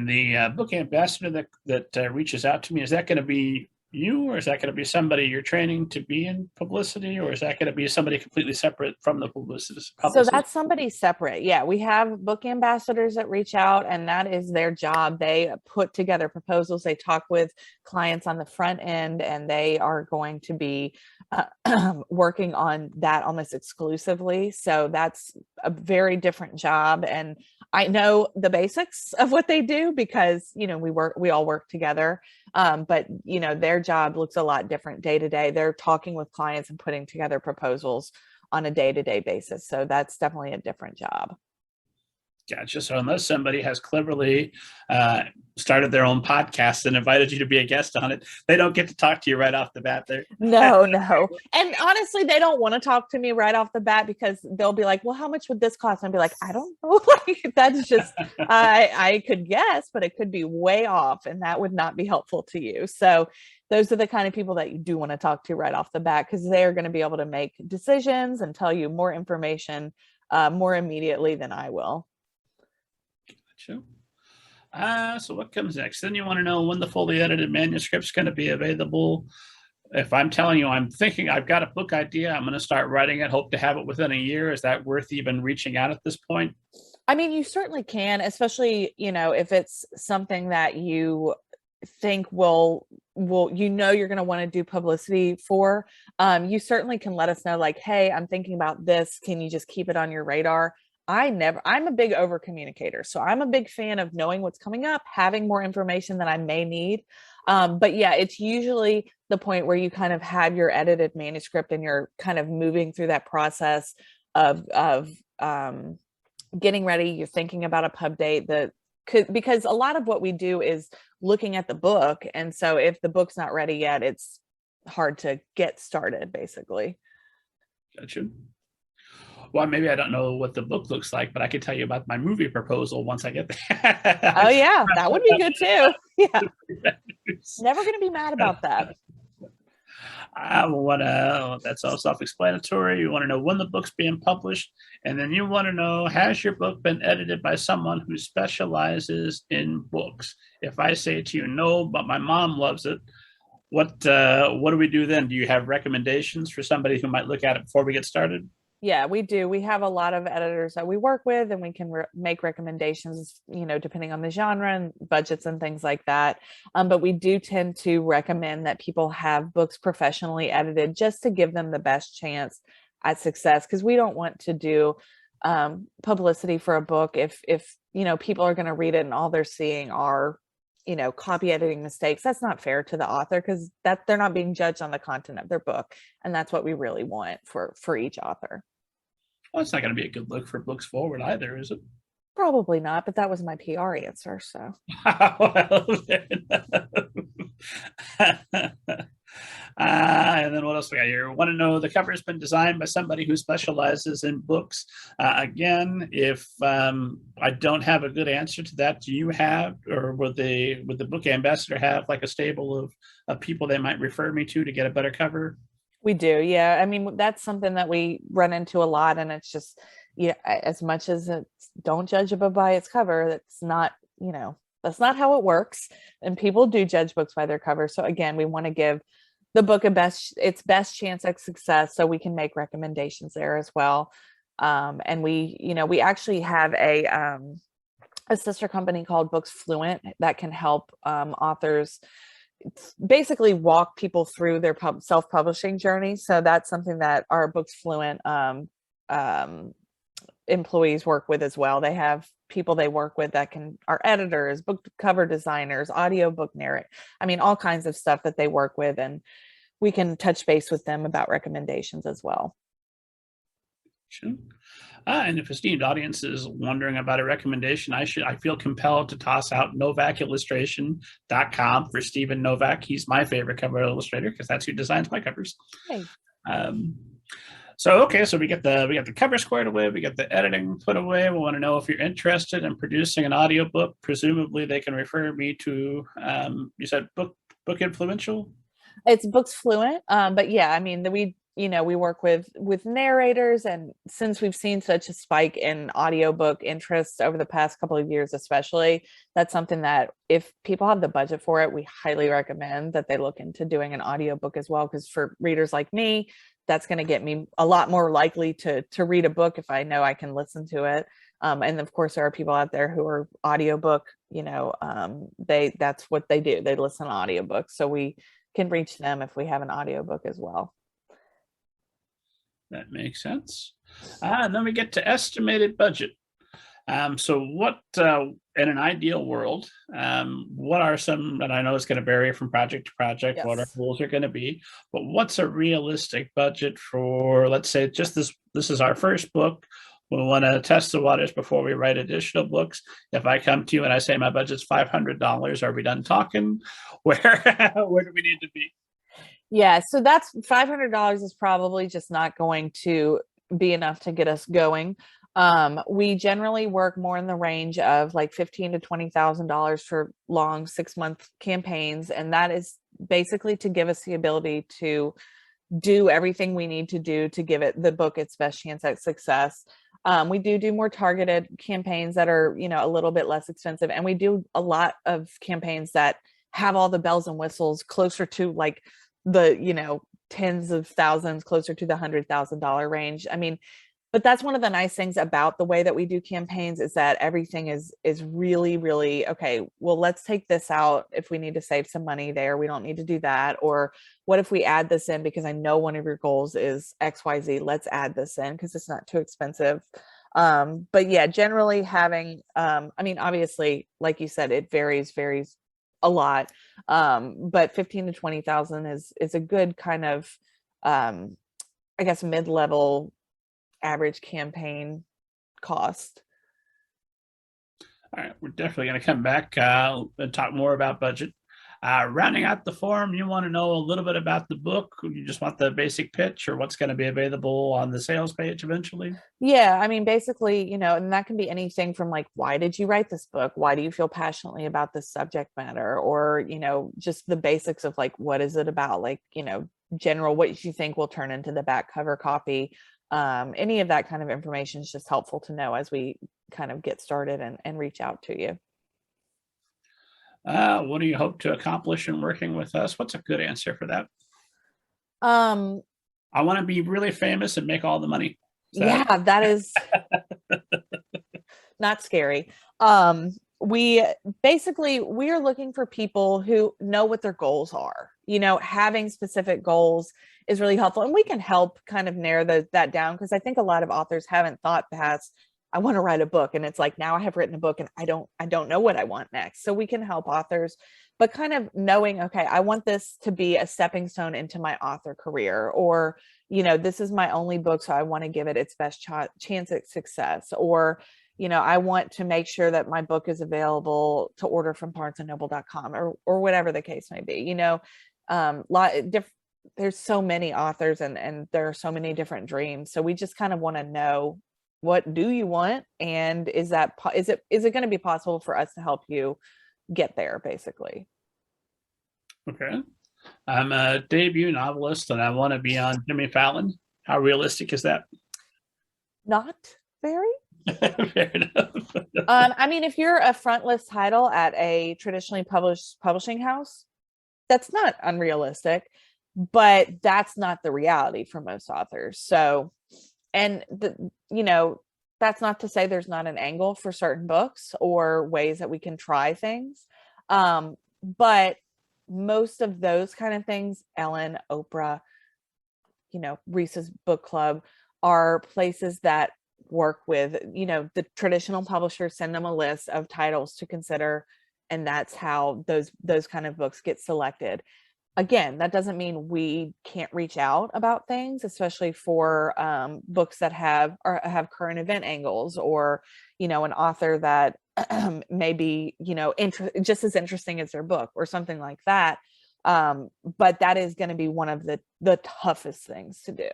the book ambassador that reaches out to me, is that going to be you, or is that going to be somebody you're training to be in publicity, or is that going to be somebody completely separate from the publicist? So that's somebody separate. Yeah, we have book ambassadors that reach out, and that is their job. They put together proposals. They talk with clients on the front end, and they are going to be working on that almost exclusively. So that's a very different job. And I know the basics of what they do because, we all work together. But their job looks a lot different day to day. They're talking with clients and putting together proposals on a day-to-day basis. So that's definitely a different job. Gotcha. So unless somebody has cleverly started their own podcast and invited you to be a guest on it, they don't get to talk to you right off the bat there. No. And honestly, they don't want to talk to me right off the bat because they'll be like, well, how much would this cost? And I'd be like, I don't know. That's just, I could guess, but it could be way off, and that would not be helpful to you. So those are the kind of people that you do want to talk to right off the bat, because they're going to be able to make decisions and tell you more information more immediately than I will. Gotcha. So what comes next? Then you want to know when the fully edited manuscript is going to be available. If I'm telling you, I'm thinking I've got a book idea, I'm going to start writing it, hope to have it within a year. Is that worth even reaching out at this point? I mean, you certainly can, especially, if it's something that you think you're going to want to do publicity for. You certainly can let us know, like, hey, I'm thinking about this. Can you just keep it on your radar? I'm a big over communicator. So I'm a big fan of knowing what's coming up, having more information than I may need. But yeah, it's usually the point where you kind of have your edited manuscript and you're kind of moving through that process of getting ready. You're thinking about a pub date because a lot of what we do is looking at the book. And so if the book's not ready yet, it's hard to get started, basically. Gotcha. Well, maybe I don't know what the book looks like, but I can tell you about my movie proposal once I get there. Oh yeah, that would be good too. Yeah. Never going to be mad about that. That's all self-explanatory. You want to know when the book's being published, and then you want to know, has your book been edited by someone who specializes in books? If I say to you, no, but my mom loves it, what do we do then? Do you have recommendations for somebody who might look at it before we get started? Yeah, we do. We have a lot of editors that we work with, and we can make recommendations, depending on the genre and budgets and things like that. But we do tend to recommend that people have books professionally edited just to give them the best chance at success, because we don't want to do publicity for a book if people are going to read it and all they're seeing are copy editing mistakes. That's not fair to the author, because they're not being judged on the content of their book. And that's what we really want for each author. Well, it's not going to be a good look for Books Forward either, is it? Probably not, but that was my PR answer. So. And then what else we got here? Want to know, the cover has been designed by somebody who specializes in books. Again, if I don't have a good answer to that, do you have, or would the book ambassador have like a stable of people they might refer me to get a better cover? We do, yeah. I mean, that's something that we run into a lot, and it's just, as much as it's don't judge a book by its cover, that's not how it works. And people do judge books by their cover. So again, we want to give the book its best chance at success, so we can make recommendations there as well. And we actually have a sister company called Books Fluent that can help authors basically walk people through their self-publishing journey. So that's something that our Books Fluent employees work with as well. They have people they work with that are editors, book cover designers, audio book narrator. I mean, all kinds of stuff that they work with, and we can touch base with them about recommendations as well. Sure. And if esteemed audience is wondering about a recommendation, I feel compelled to toss out NovakIllustration.com for Stephen Novak. He's my favorite cover illustrator because that's who designs my covers. Hey. So we get the cover squared away, we get the editing put away. We want to know if you're interested in producing an audiobook. Presumably they can refer me to you said book influential? It's Books Fluent. But yeah, I mean, we work with narrators, and since we've seen such a spike in audiobook interest over the past couple of years, especially, that's something that if people have the budget for it, we highly recommend that they look into doing an audiobook as well, because for readers like me, that's going to get me a lot more likely to read a book if I know I can listen to it. And of course, there are people out there who are audiobook, that's what they do. They listen to audiobooks. So we can reach them if we have an audiobook as well. That makes sense. And then we get to estimated budget. So what, in an ideal world, what are some, and I know it's going to vary from project to project, what our goals are going to be, but what's a realistic budget for, let's say, just this is our first book. We want to test the waters before we write additional books. If I come to you and I say my budget's $500, are we done talking? Where do we need to be? Yeah, so that's $500 is probably just not going to be enough to get us going. We generally work more in the range of like $15,000 to $20,000 for long 6-month campaigns. And that is basically to give us the ability to do everything we need to do to give the book its best chance at success. We do more targeted campaigns that are, a little bit less expensive. And we do a lot of campaigns that have all the bells and whistles closer to like the, tens of thousands, closer to the $100,000 range. I mean, but that's one of the nice things about the way that we do campaigns, is that everything is really, really, okay, well, let's take this out if we need to save some money there. We don't need to do that. Or what if we add this in because I know one of your goals is XYZ, let's add this in because it's not too expensive. But yeah, generally having, obviously, like you said, it varies a lot. But 15 to 20,000 is a good kind of, I guess, mid-level average campaign cost. All right, we're definitely going to come back and talk more about budget. Rounding out the form, you want to know a little bit about the book? You just want the basic pitch, or what's going to be available on the sales page eventually? Yeah, basically, and that can be anything from like, why did you write this book? Why do you feel passionately about this subject matter? Or, just the basics of like, what is it about? Like, general, what you think will turn into the back cover copy. Any of that kind of information is just helpful to know as we kind of get started and reach out to you. What do you hope to accomplish in working with us? What's a good answer for that? I want to be really famous and make all the money. Yeah, that is not scary. We are looking for people who know what their goals are. Having specific goals is really helpful, and we can help kind of narrow that down, because I think a lot of authors haven't thought past, I want to write a book, and it's like, now I have written a book and I don't know what I want next. So we can help authors, but kind of knowing, okay, I want this to be a stepping stone into my author career, or this is my only book, so I want to give it its best chance at success, or I want to make sure that my book is available to order from barnesandnoble.com, or whatever the case may be. There's so many authors, and there are so many different dreams. So we just kind of want to know, what do you want? And is it going to be possible for us to help you get there, basically? Okay. I'm a debut novelist and I want to be on Jimmy Fallon. How realistic is that? Not very. Fair enough. If you're a front list title at a traditionally published publishing house, that's not unrealistic, but that's not the reality for most authors. So, and that's not to say there's not an angle for certain books or ways that we can try things. But most of those kind of things, Ellen, Oprah, Reese's Book Club, are places that work with, the traditional publishers send them a list of titles to consider, and that's how those kind of books get selected. Again, that doesn't mean we can't reach out about things, especially for books that have current event angles, or an author that may be just as interesting as their book, or something like that. But that is going to be one of the toughest things to do.